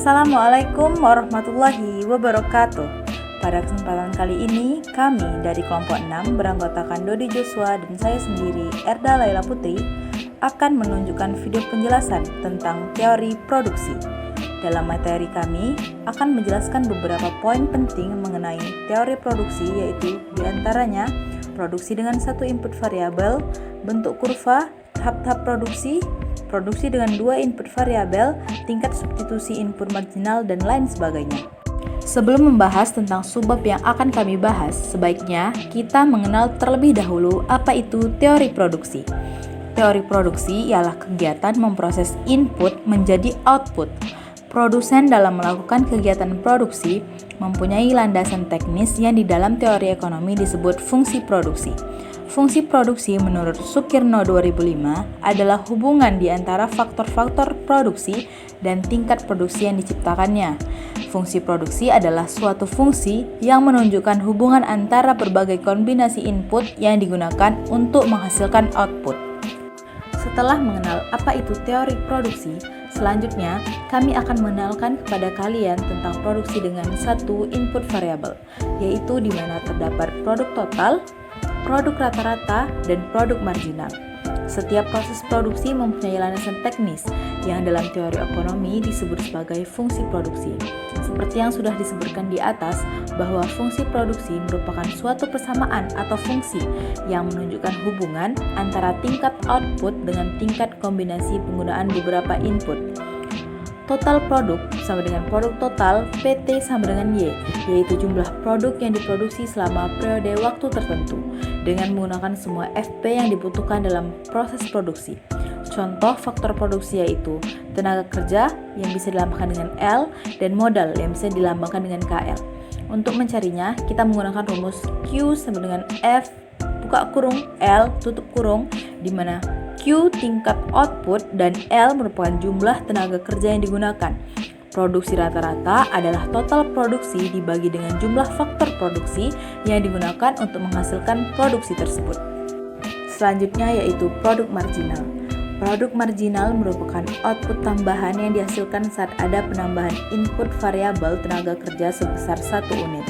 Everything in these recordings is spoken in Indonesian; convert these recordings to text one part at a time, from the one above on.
Assalamualaikum warahmatullahi wabarakatuh. Pada kesempatan kali ini, kami dari kelompok 6 beranggotakan Dodi Joshua dan saya sendiri, Erda Laila Putri, akan menunjukkan video penjelasan tentang teori produksi. Dalam materi kami akan menjelaskan beberapa poin penting mengenai teori produksi, yaitu diantaranya produksi dengan satu input variabel, bentuk kurva, tahap-tahap produksi, produksi dengan dua input variabel, tingkat substitusi input marginal, dan lain sebagainya. Sebelum membahas tentang subbab yang akan kami bahas, sebaiknya kita mengenal terlebih dahulu apa itu teori produksi. Teori produksi ialah kegiatan memproses input menjadi output. Produsen dalam melakukan kegiatan produksi mempunyai landasan teknis yang di dalam teori ekonomi disebut fungsi produksi. Fungsi produksi menurut Sukirno 2005 adalah hubungan di antara faktor-faktor produksi dan tingkat produksi yang diciptakannya. Fungsi produksi adalah suatu fungsi yang menunjukkan hubungan antara berbagai kombinasi input yang digunakan untuk menghasilkan output. Setelah mengenal apa itu teori produksi, selanjutnya kami akan mengenalkan kepada kalian tentang produksi dengan satu input variabel, yaitu di mana terdapat produk total, produk rata-rata, dan produk marginal. Setiap proses produksi mempunyai landasan teknis yang dalam teori ekonomi disebut sebagai fungsi produksi. Seperti yang sudah disebutkan di atas, bahwa fungsi produksi merupakan suatu persamaan atau fungsi yang menunjukkan hubungan antara tingkat output dengan tingkat kombinasi penggunaan beberapa input. Total produk sama dengan produk total PT sama dengan Y, yaitu jumlah produk yang diproduksi selama periode waktu tertentu dengan menggunakan semua FP yang dibutuhkan dalam proses produksi. Contoh faktor produksi yaitu tenaga kerja yang bisa dilambangkan dengan L dan modal yang bisa dilambangkan dengan KL. Untuk mencarinya, kita menggunakan rumus Q sama dengan F buka kurung L tutup kurung, di mana Q tingkat output dan L merupakan jumlah tenaga kerja yang digunakan. Produksi rata-rata adalah total produksi dibagi dengan jumlah faktor produksi yang digunakan untuk menghasilkan produksi tersebut. Selanjutnya yaitu produk marginal. Produk marginal merupakan output tambahan yang dihasilkan saat ada penambahan input variabel tenaga kerja sebesar 1 unit.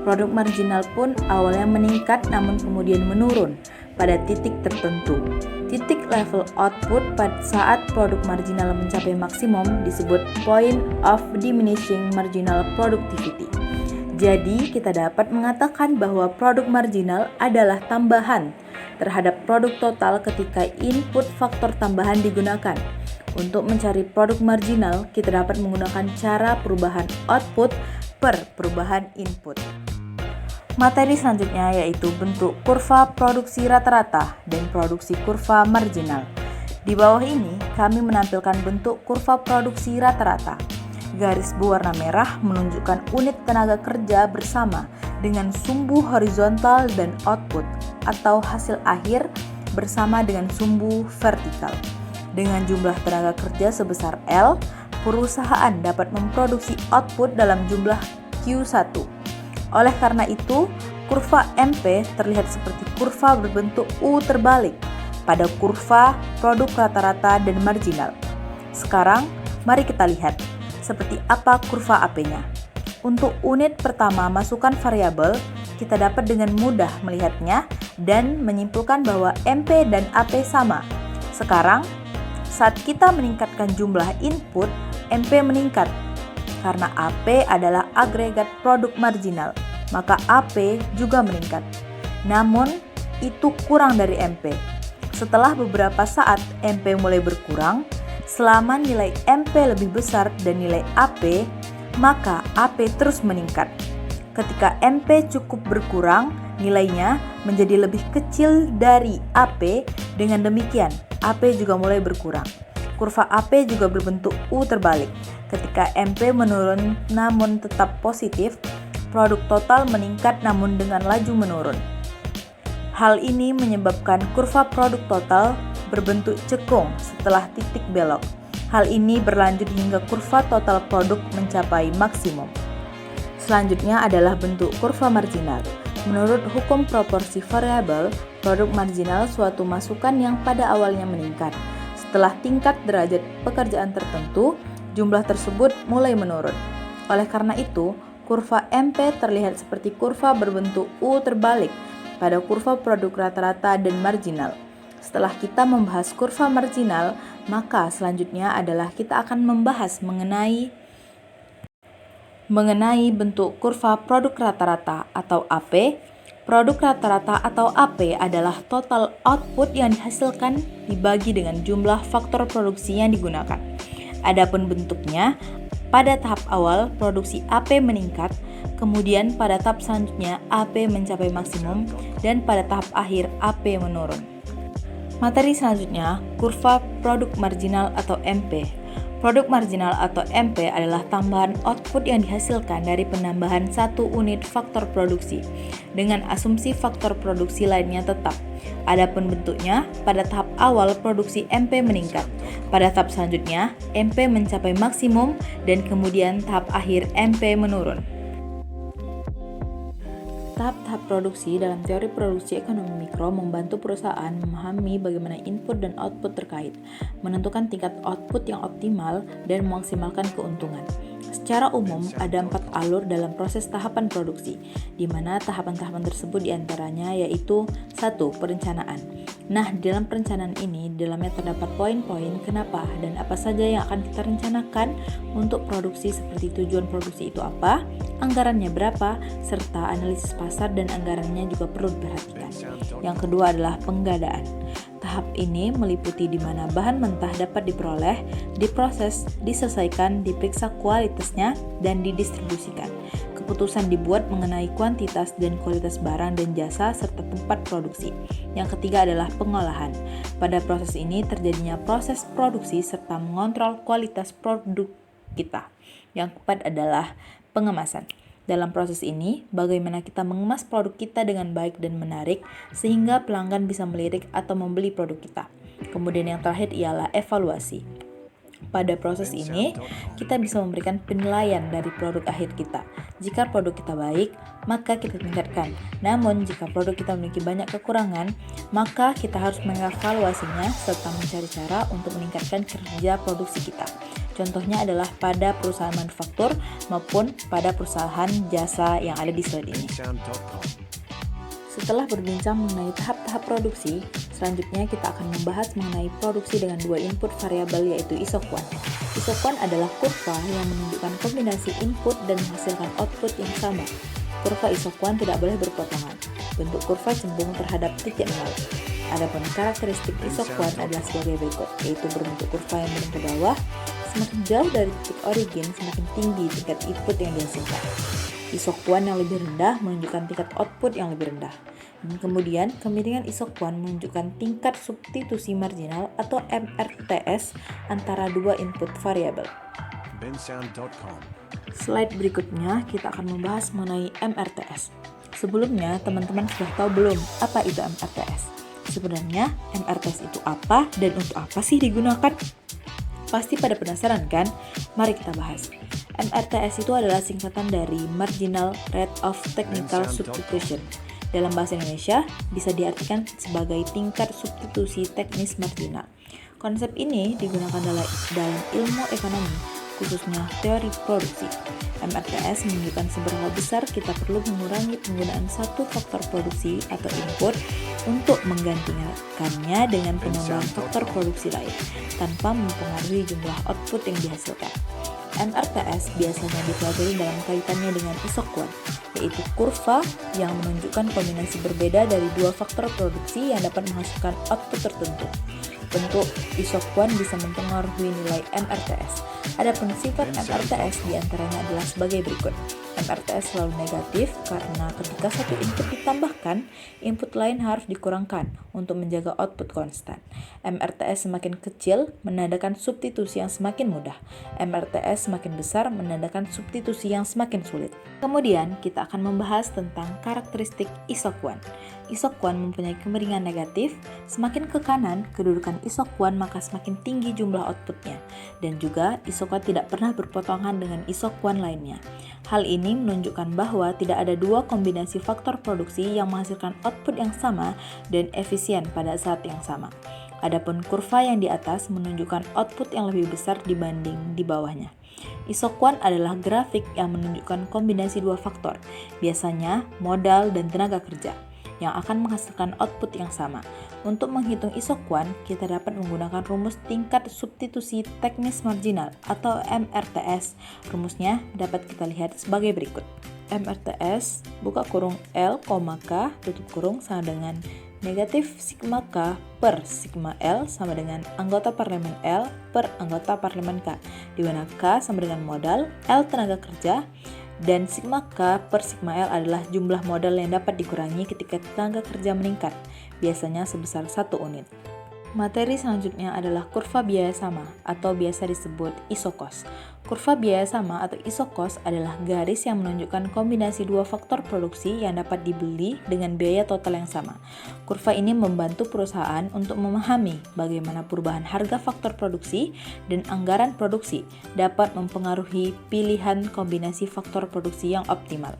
Produk marginal pun awalnya meningkat namun kemudian menurun pada titik tertentu. Titik level output pada saat produk marginal mencapai maksimum disebut point of diminishing marginal productivity. Jadi, kita dapat mengatakan bahwa produk marginal adalah tambahan terhadap produk total ketika input faktor tambahan digunakan. Untuk mencari produk marginal, kita dapat menggunakan cara perubahan output per perubahan input. Materi selanjutnya yaitu bentuk kurva produksi rata-rata dan produksi kurva marginal. Di bawah ini, kami menampilkan bentuk kurva produksi rata-rata. Garis berwarna merah menunjukkan unit tenaga kerja bersama dengan sumbu horizontal dan output atau hasil akhir bersama dengan sumbu vertikal. Dengan jumlah tenaga kerja sebesar L, perusahaan dapat memproduksi output dalam jumlah Q1. Oleh karena itu, kurva MP terlihat seperti kurva berbentuk U terbalik pada kurva produk rata-rata dan marginal. Sekarang, mari kita lihat seperti apa kurva AP-nya. Untuk unit pertama masukkan variabel, kita dapat dengan mudah melihatnya dan menyimpulkan bahwa MP dan AP sama. Sekarang, saat kita meningkatkan jumlah input, MP meningkat. Karena AP adalah agregat produk marginal, maka AP juga meningkat. Namun, itu kurang dari MP. Setelah beberapa saat MP mulai berkurang, selama nilai MP lebih besar dan nilai AP, maka AP terus meningkat. Ketika MP cukup berkurang, nilainya menjadi lebih kecil dari AP. Dengan demikian, AP juga mulai berkurang. Kurva AP juga berbentuk U terbalik. Ketika MP menurun namun tetap positif, produk total meningkat namun dengan laju menurun. Hal ini menyebabkan kurva produk total berbentuk cekung setelah titik belok. Hal ini berlanjut hingga kurva total produk mencapai maksimum. Selanjutnya adalah bentuk kurva marginal. Menurut hukum proporsi variabel, produk marginal suatu masukan yang pada awalnya meningkat. Setelah tingkat derajat pekerjaan tertentu, jumlah tersebut mulai menurun. Oleh karena itu, kurva MP terlihat seperti kurva berbentuk U terbalik pada kurva produk rata-rata dan marginal. Setelah kita membahas kurva marginal, maka selanjutnya adalah kita akan membahas mengenai bentuk kurva produk rata-rata atau AP. Produk rata-rata atau AP adalah total output yang dihasilkan dibagi dengan jumlah faktor produksi yang digunakan. Adapun bentuknya, pada tahap awal produksi AP meningkat, kemudian pada tahap selanjutnya AP mencapai maksimum, dan pada tahap akhir AP menurun. Materi selanjutnya, kurva produk marginal atau MP. Produk marginal atau MP adalah tambahan output yang dihasilkan dari penambahan satu unit faktor produksi, dengan asumsi faktor produksi lainnya tetap. Adapun bentuknya, pada tahap awal produksi MP meningkat, pada tahap selanjutnya MP mencapai maksimum, dan kemudian tahap akhir MP menurun. Tahap-tahap produksi dalam teori produksi ekonomi mikro membantu perusahaan memahami bagaimana input dan output terkait, menentukan tingkat output yang optimal, dan memaksimalkan keuntungan. Secara umum, ada 4 alur dalam proses tahapan produksi, di mana tahapan-tahapan tersebut diantaranya yaitu 1. Perencanaan. Nah, dalam perencanaan ini, di dalamnya terdapat poin-poin kenapa dan apa saja yang akan kita rencanakan untuk produksi, seperti tujuan produksi itu apa, anggarannya berapa, serta analisis pasar dan anggarannya juga perlu diperhatikan. Yang kedua adalah penggadaan. Tahap ini meliputi di mana bahan mentah dapat diperoleh, diproses, diselesaikan, diperiksa kualitasnya, dan didistribusikan. Keputusan dibuat mengenai kuantitas dan kualitas barang dan jasa serta tempat produksi. Yang ketiga adalah pengolahan. Pada proses ini terjadinya proses produksi serta mengontrol kualitas produk kita. Yang keempat adalah pengemasan. Dalam proses ini, bagaimana kita mengemas produk kita dengan baik dan menarik sehingga pelanggan bisa melirik atau membeli produk kita. Kemudian yang terakhir ialah evaluasi. Pada proses ini, kita bisa memberikan penilaian dari produk akhir kita. Jika produk kita baik, maka kita tingkatkan. Namun, jika produk kita memiliki banyak kekurangan, maka kita harus mengevaluasinya serta mencari cara untuk meningkatkan kerja produksi kita. Contohnya adalah pada perusahaan manufaktur maupun pada perusahaan jasa yang ada di slide ini. Setelah berbincang mengenai tahap-tahap produksi, selanjutnya kita akan membahas mengenai produksi dengan 2 input variabel yaitu isokuan. Isokuan adalah kurva yang menunjukkan kombinasi input dan menghasilkan output yang sama. Kurva isokuan tidak boleh berpotongan. Bentuk kurva cenderung terhadap titik nol. Adapun karakteristik isokuan adalah sebagai berikut, yaitu berbentuk kurva yang menurun ke bawah. Semakin jauh dari titik origin, semakin tinggi tingkat input yang dihasilkan. Isokuan yang lebih rendah menunjukkan tingkat output yang lebih rendah. Dan kemudian, kemiringan isokuan menunjukkan tingkat substitusi marginal atau MRTS antara 2 input variabel. Slide berikutnya, kita akan membahas mengenai MRTS. Sebelumnya, teman-teman sudah tahu belum apa itu MRTS? Sebenarnya, MRTS itu apa dan untuk apa sih digunakan? Pasti pada penasaran kan? Mari kita bahas. MRTS itu adalah singkatan dari Marginal Rate of Technical Substitution. Dalam bahasa Indonesia, bisa diartikan sebagai tingkat substitusi teknis marginal. Konsep ini digunakan dalam ilmu ekonomi, khususnya teori produksi. MRTS menunjukkan seberapa besar kita perlu mengurangi penggunaan satu faktor produksi atau input untuk menggantikannya dengan penambahan faktor produksi lain, tanpa mempengaruhi jumlah output yang dihasilkan. MRTS biasanya dipelajari dalam kaitannya dengan isokuan, yaitu kurva yang menunjukkan kombinasi berbeda dari 2 faktor produksi yang dapat menghasilkan output tertentu. Bentuk isokuan bisa mempengaruhi nilai MRTS. Adapun sifat MRTS diantaranya adalah sebagai berikut. MRTS selalu negatif karena ketika satu input ditambahkan, input lain harus dikurangkan untuk menjaga output konstan. MRTS semakin kecil menandakan substitusi yang semakin mudah. MRTS semakin besar menandakan substitusi yang semakin sulit. Kemudian kita akan membahas tentang karakteristik isokuan. Isokuan mempunyai kemiringan negatif. Semakin ke kanan kedudukan isokuan maka semakin tinggi jumlah outputnya. Dan juga isokuan tidak pernah berpotongan dengan isokuan lainnya. Hal ini menunjukkan bahwa tidak ada 2 kombinasi faktor produksi yang menghasilkan output yang sama dan efisien pada saat yang sama. Adapun kurva yang di atas menunjukkan output yang lebih besar dibanding di bawahnya. Isoquant adalah grafik yang menunjukkan kombinasi dua faktor, biasanya modal dan tenaga kerja, yang akan menghasilkan output yang sama. Untuk menghitung isoquant, kita dapat menggunakan rumus tingkat substitusi teknis marginal atau MRTS. Rumusnya dapat kita lihat sebagai berikut. MRTS buka kurung L, K tutup kurung sama dengan negatif sigma K per sigma L sama dengan anggota parlemen L per anggota parlemen K, di mana K sama dengan modal, L tenaga kerja, dan sigma K per sigma L adalah jumlah modal yang dapat dikurangi ketika tenaga kerja meningkat, biasanya sebesar 1 unit. Materi selanjutnya adalah kurva biaya sama atau biasa disebut isokos. Kurva biaya sama atau isokos adalah garis yang menunjukkan kombinasi dua faktor produksi yang dapat dibeli dengan biaya total yang sama. Kurva ini membantu perusahaan untuk memahami bagaimana perubahan harga faktor produksi dan anggaran produksi dapat mempengaruhi pilihan kombinasi faktor produksi yang optimal.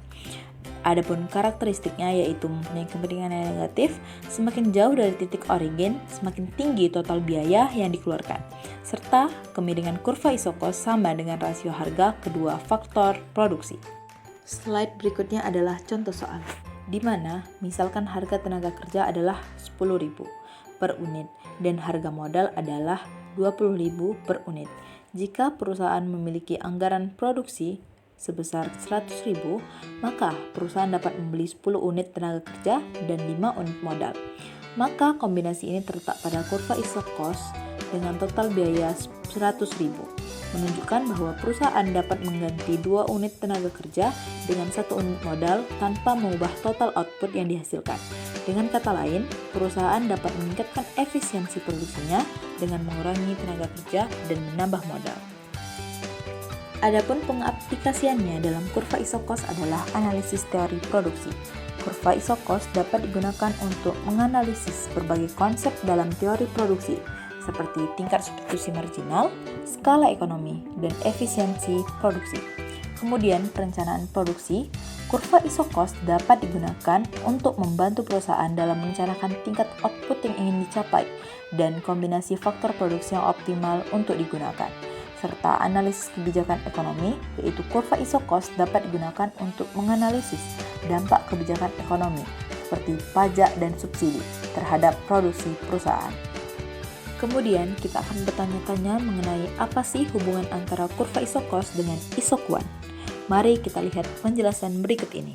Adapun karakteristiknya yaitu mempunyai kepentingan yang negatif, semakin jauh dari titik origin, semakin tinggi total biaya yang dikeluarkan, serta kemiringan kurva isokos sama dengan rasio harga kedua faktor produksi. Slide berikutnya adalah contoh soal, di mana misalkan harga tenaga kerja adalah 10.000 per unit dan harga modal adalah 20.000 per unit. Jika perusahaan memiliki anggaran produksi sebesar 100.000, maka perusahaan dapat membeli 10 unit tenaga kerja dan 5 unit modal. Maka kombinasi ini terletak pada kurva isokos dengan total biaya 100.000, menunjukkan bahwa perusahaan dapat mengganti 2 unit tenaga kerja dengan 1 unit modal tanpa mengubah total output yang dihasilkan. Dengan kata lain, perusahaan dapat meningkatkan efisiensi produksinya dengan mengurangi tenaga kerja dan menambah modal. Adapun pengaplikasiannya dalam kurva isokos adalah analisis teori produksi. Kurva isokos dapat digunakan untuk menganalisis berbagai konsep dalam teori produksi, seperti tingkat substitusi marginal, skala ekonomi, dan efisiensi produksi. Kemudian, perencanaan produksi. Kurva isokos dapat digunakan untuk membantu perusahaan dalam merencanakan tingkat output yang ingin dicapai dan kombinasi faktor produksi yang optimal untuk digunakan, serta analisis kebijakan ekonomi, yaitu kurva isokos dapat digunakan untuk menganalisis dampak kebijakan ekonomi seperti pajak dan subsidi terhadap produksi perusahaan. Kemudian kita akan bertanya-tanya mengenai apa sih hubungan antara kurva isokos dengan isoquant. Mari kita lihat penjelasan berikut ini.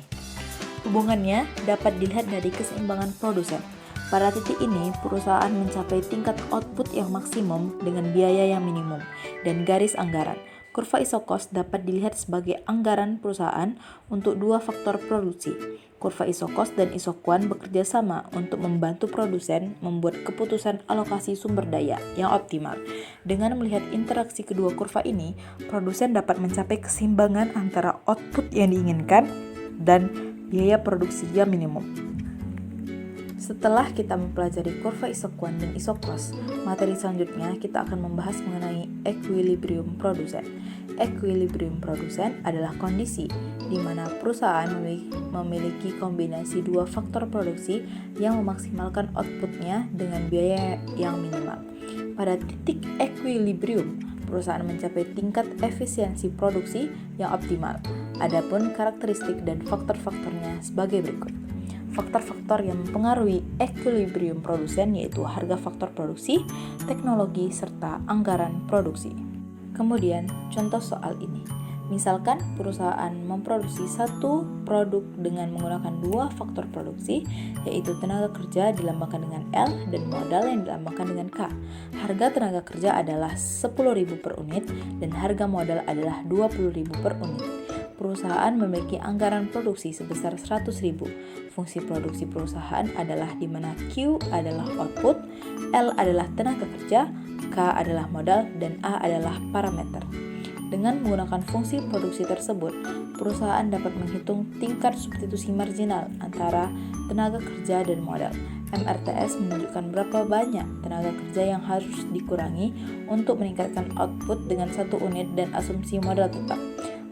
Hubungannya dapat dilihat dari keseimbangan produsen. Pada titik ini, perusahaan mencapai tingkat output yang maksimum dengan biaya yang minimum dan garis anggaran. Kurva isokos dapat dilihat sebagai anggaran perusahaan untuk dua faktor produksi. Kurva isokos dan isoquant bekerja sama untuk membantu produsen membuat keputusan alokasi sumber daya yang optimal. Dengan melihat interaksi kedua kurva ini, produsen dapat mencapai keseimbangan antara output yang diinginkan dan biaya produksi yang minimum. Setelah kita mempelajari kurva isoquant dan isokos, materi selanjutnya kita akan membahas mengenai equilibrium produsen. Equilibrium produsen adalah kondisi di mana perusahaan memiliki kombinasi dua faktor produksi yang memaksimalkan outputnya dengan biaya yang minimal. Pada titik equilibrium, perusahaan mencapai tingkat efisiensi produksi yang optimal. Adapun karakteristik dan faktor-faktornya sebagai berikut. Faktor-faktor yang mempengaruhi equilibrium produsen yaitu harga faktor produksi, teknologi, serta anggaran produksi. Kemudian, contoh soal ini. Misalkan perusahaan memproduksi satu produk dengan menggunakan dua faktor produksi, yaitu tenaga kerja dilambangkan dengan L dan modal yang dilambangkan dengan K. Harga tenaga kerja adalah 10.000 per unit dan harga modal adalah 20.000 per unit. Perusahaan memiliki anggaran produksi sebesar 100.000. Fungsi produksi perusahaan adalah di mana Q adalah output, L adalah tenaga kerja, K adalah modal, dan A adalah parameter. Dengan menggunakan fungsi produksi tersebut, perusahaan dapat menghitung tingkat substitusi marginal antara tenaga kerja dan modal. MRTS menunjukkan berapa banyak tenaga kerja yang harus dikurangi untuk meningkatkan output dengan satu unit dan asumsi modal tetap.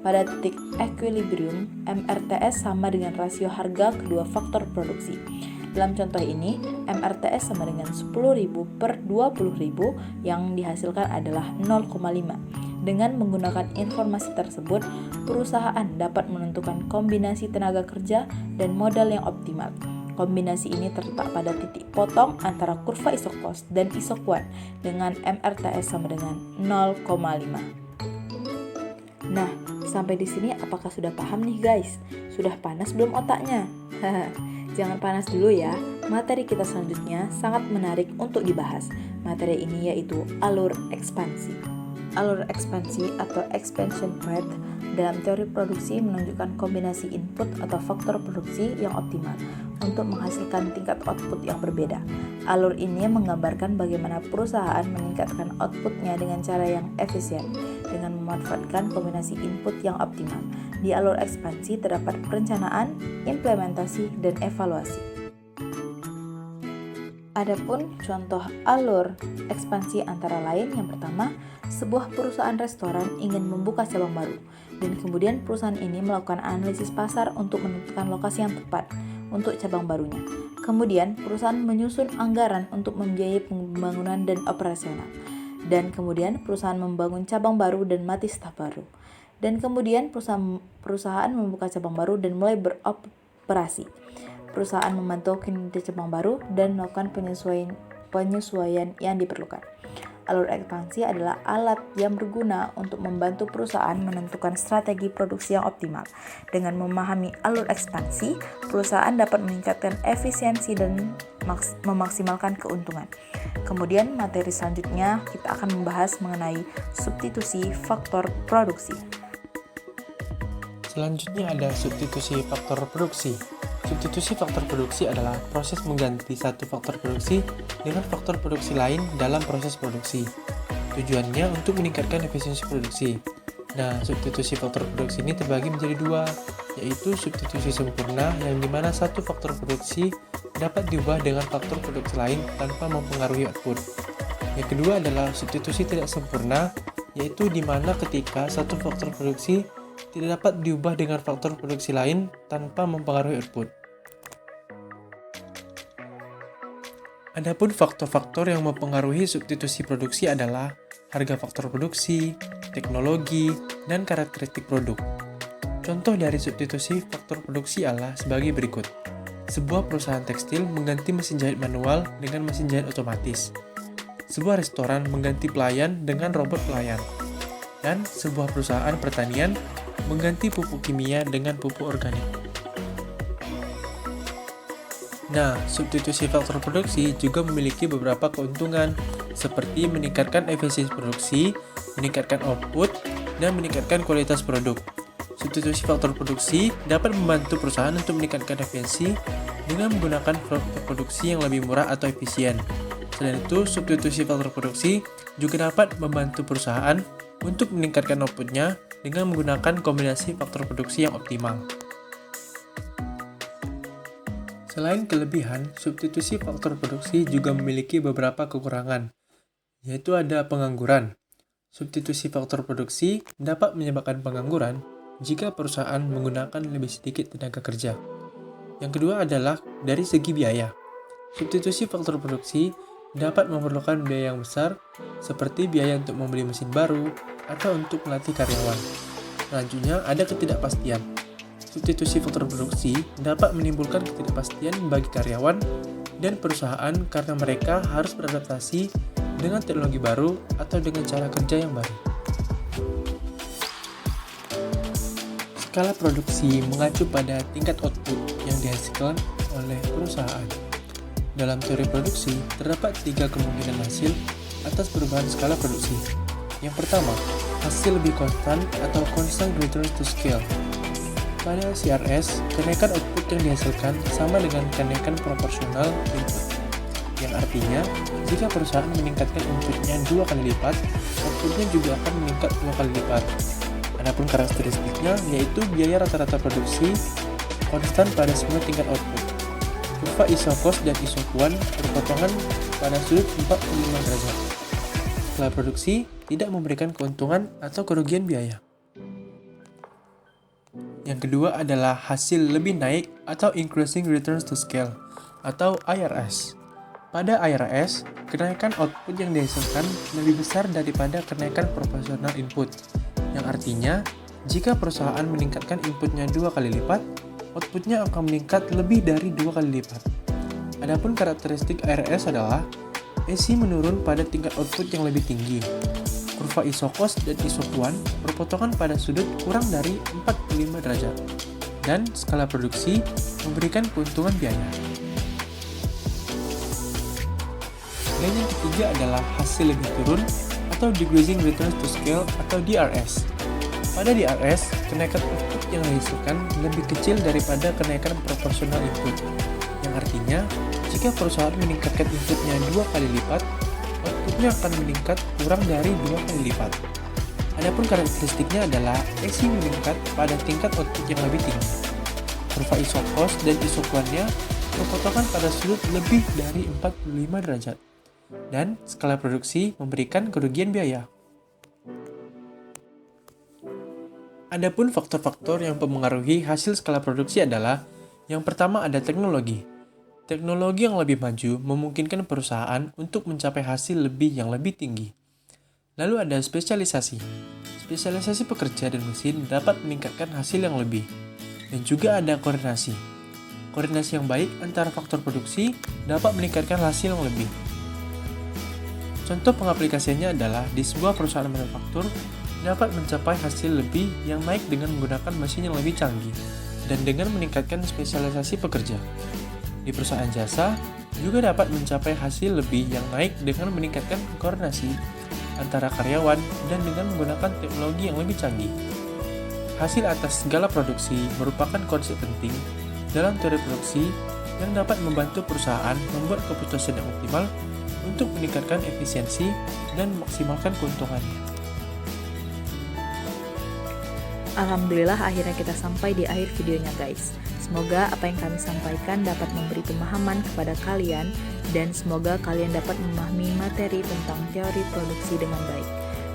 Pada titik equilibrium, MRTS sama dengan rasio harga kedua faktor produksi. Dalam contoh ini, MRTS sama dengan 10.000 per 20.000 yang dihasilkan adalah 0,5. Dengan menggunakan informasi tersebut, perusahaan dapat menentukan kombinasi tenaga kerja dan modal yang optimal. Kombinasi ini terletak pada titik potong antara kurva iso-cost dan iso-kuan dengan MRTS sama dengan 0,5. Nah, sampai di sini apakah sudah paham nih guys? Sudah panas belum otaknya? Jangan panas dulu ya. Materi kita selanjutnya sangat menarik untuk dibahas. Materi ini yaitu alur ekspansi. Alur ekspansi atau expansion path dalam teori produksi menunjukkan kombinasi input atau faktor produksi yang optimal untuk menghasilkan tingkat output yang berbeda. Alur ini menggambarkan bagaimana perusahaan meningkatkan outputnya dengan cara yang efisien dengan memanfaatkan kombinasi input yang optimal. Di alur ekspansi terdapat perencanaan, implementasi, dan evaluasi. Adapun contoh alur ekspansi antara lain yang pertama, sebuah perusahaan restoran ingin membuka cabang baru dan kemudian perusahaan ini melakukan analisis pasar untuk menentukan lokasi yang tepat untuk cabang barunya. Kemudian perusahaan menyusun anggaran untuk membiayai pembangunan dan operasional. Dan kemudian perusahaan membangun cabang baru dan mati staf baru. Dan kemudian perusahaan membuka cabang baru dan mulai beroperasi. Perusahaan memantau kinerja cabang baru dan melakukan penyesuaian yang diperlukan. Alur ekspansi adalah alat yang berguna untuk membantu perusahaan menentukan strategi produksi yang optimal. Dengan memahami alur ekspansi, perusahaan dapat meningkatkan efisiensi dan memaksimalkan keuntungan. Kemudian materi selanjutnya kita akan membahas mengenai substitusi faktor produksi. Selanjutnya ada substitusi faktor produksi. Substitusi faktor produksi adalah proses mengganti satu faktor produksi dengan faktor produksi lain dalam proses produksi. Tujuannya untuk meningkatkan efisiensi produksi. Nah, substitusi faktor produksi ini terbagi menjadi dua, yaitu substitusi sempurna yang dimana satu faktor produksi dapat diubah dengan faktor produksi lain tanpa mempengaruhi output. Yang kedua adalah substitusi tidak sempurna, yaitu dimana ketika satu faktor produksi tidak dapat diubah dengan faktor produksi lain tanpa mempengaruhi output. Adapun faktor-faktor yang mempengaruhi substitusi produksi adalah harga faktor produksi, teknologi, dan karakteristik produk. Contoh dari substitusi faktor produksi adalah sebagai berikut. Sebuah perusahaan tekstil mengganti mesin jahit manual dengan mesin jahit otomatis. Sebuah restoran mengganti pelayan dengan robot pelayan. Dan sebuah perusahaan pertanian mengganti pupuk kimia dengan pupuk organik. Nah, substitusi faktor produksi juga memiliki beberapa keuntungan, seperti meningkatkan efisiensi produksi, meningkatkan output, dan meningkatkan kualitas produk. Substitusi faktor produksi dapat membantu perusahaan untuk meningkatkan efisiensi dengan menggunakan faktor produksi yang lebih murah atau efisien. Selain itu, substitusi faktor produksi juga dapat membantu perusahaan untuk meningkatkan outputnya dengan menggunakan kombinasi faktor produksi yang optimal. Selain kelebihan, substitusi faktor produksi juga memiliki beberapa kekurangan, yaitu ada pengangguran. Substitusi faktor produksi dapat menyebabkan pengangguran jika perusahaan menggunakan lebih sedikit tenaga kerja. Yang kedua adalah dari segi biaya. Substitusi faktor produksi dapat memerlukan biaya yang besar, seperti biaya untuk membeli mesin baru atau untuk melatih karyawan. Selanjutnya ada ketidakpastian. Substitusi faktor produksi dapat menimbulkan ketidakpastian bagi karyawan dan perusahaan karena mereka harus beradaptasi dengan teknologi baru atau dengan cara kerja yang baru. Skala produksi mengacu pada tingkat output yang dihasilkan oleh perusahaan. Dalam teori produksi, terdapat 3 kemungkinan hasil atas perubahan skala produksi. Yang pertama, hasil lebih konstan atau constant return to scale. Pada CRS, kenaikan output yang dihasilkan sama dengan kenaikan proporsional input. Yang artinya, jika perusahaan meningkatkan inputnya 2 kali lipat, outputnya juga akan meningkat 2 kali lipat. Adapun karakteristiknya yaitu biaya rata-rata produksi konstan pada semua tingkat output. Kurva iso-cost dan iso-kuan berpotongan pada sudut 45 derajat. Skala produksi tidak memberikan keuntungan atau kerugian biaya. Yang kedua adalah hasil lebih naik atau increasing returns to scale. atau IRS. Pada IRS, kenaikan output yang dihasilkan lebih besar daripada kenaikan proporsional input, yang artinya jika perusahaan meningkatkan inputnya 2 kali lipat, outputnya akan meningkat lebih dari 2 kali lipat. Adapun karakteristik IRS adalah AC menurun pada tingkat output yang lebih tinggi. Kurva isokos dan isokuan berpotongan pada sudut kurang dari 45 derajat. Dan skala produksi memberikan keuntungan biaya. Dan yang ketiga adalah hasil lebih turun atau decreasing returns to scale atau DRS. Pada DRS, kenaikan output yang dihasilkan lebih kecil daripada kenaikan proporsional input, yang artinya jika perusahaan meningkatkan inputnya 2 kali lipat, outputnya akan meningkat kurang dari 2 kali lipat. Adapun karakteristiknya adalah AC meningkat pada tingkat output yang lebih tinggi. Kurva isokos dan isokuannya berpotongan pada sudut lebih dari 45 derajat. Dan skala produksi memberikan kerugian biaya. Adapun faktor-faktor yang mempengaruhi hasil skala produksi adalah yang pertama ada teknologi. Teknologi yang lebih maju memungkinkan perusahaan untuk mencapai hasil yang lebih tinggi. Lalu ada spesialisasi. Spesialisasi pekerja dan mesin dapat meningkatkan hasil yang lebih. Dan juga ada koordinasi. Koordinasi yang baik antara faktor produksi dapat meningkatkan hasil yang lebih. Contoh pengaplikasiannya adalah di sebuah perusahaan manufaktur dapat mencapai hasil lebih yang naik dengan menggunakan mesin yang lebih canggih dan dengan meningkatkan spesialisasi pekerja. Di perusahaan jasa juga dapat mencapai hasil lebih yang naik dengan meningkatkan koordinasi antara karyawan dan dengan menggunakan teknologi yang lebih canggih. Hasil atas segala produksi merupakan konsep penting dalam teori produksi yang dapat membantu perusahaan membuat keputusan yang optimal untuk meningkatkan efisiensi dan memaksimalkan keuntungannya. Alhamdulillah akhirnya kita sampai di akhir videonya guys. Semoga apa yang kami sampaikan dapat memberi pemahaman kepada kalian dan semoga kalian dapat memahami materi tentang teori produksi dengan baik.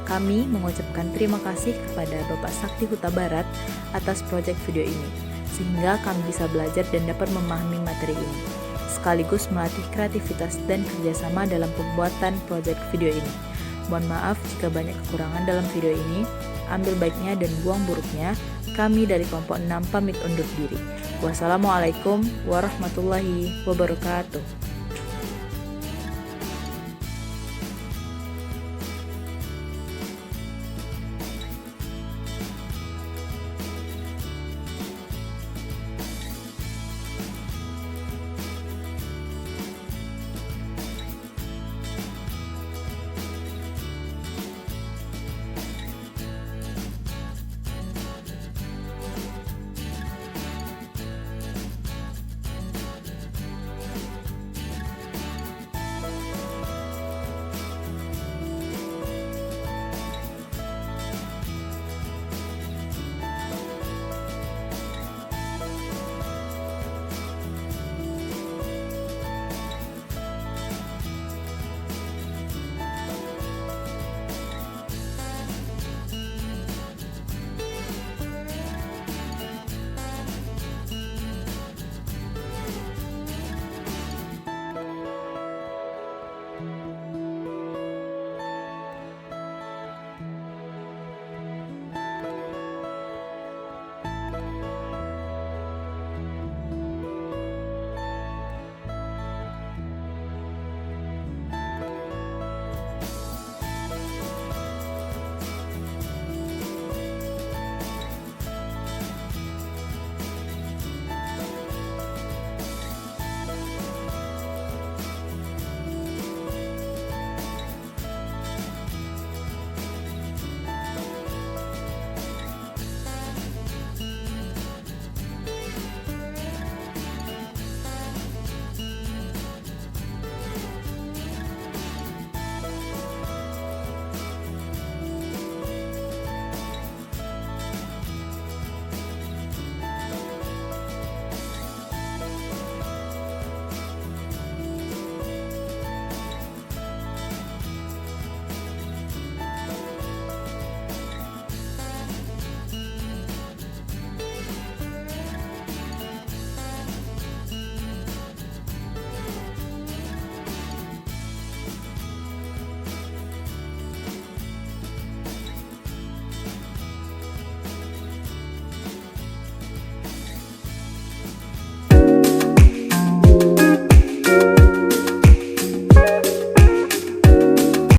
Kami mengucapkan terima kasih kepada Bapak Sakti Huta Barat atas proyek video ini, sehingga kami bisa belajar dan dapat memahami materi ini, sekaligus melatih kreativitas dan kerjasama dalam pembuatan proyek video ini. Mohon maaf jika banyak kekurangan dalam video ini, ambil baiknya dan buang buruknya. Kami dari kelompok 6 pamit undur diri. Wassalamualaikum warahmatullahi wabarakatuh.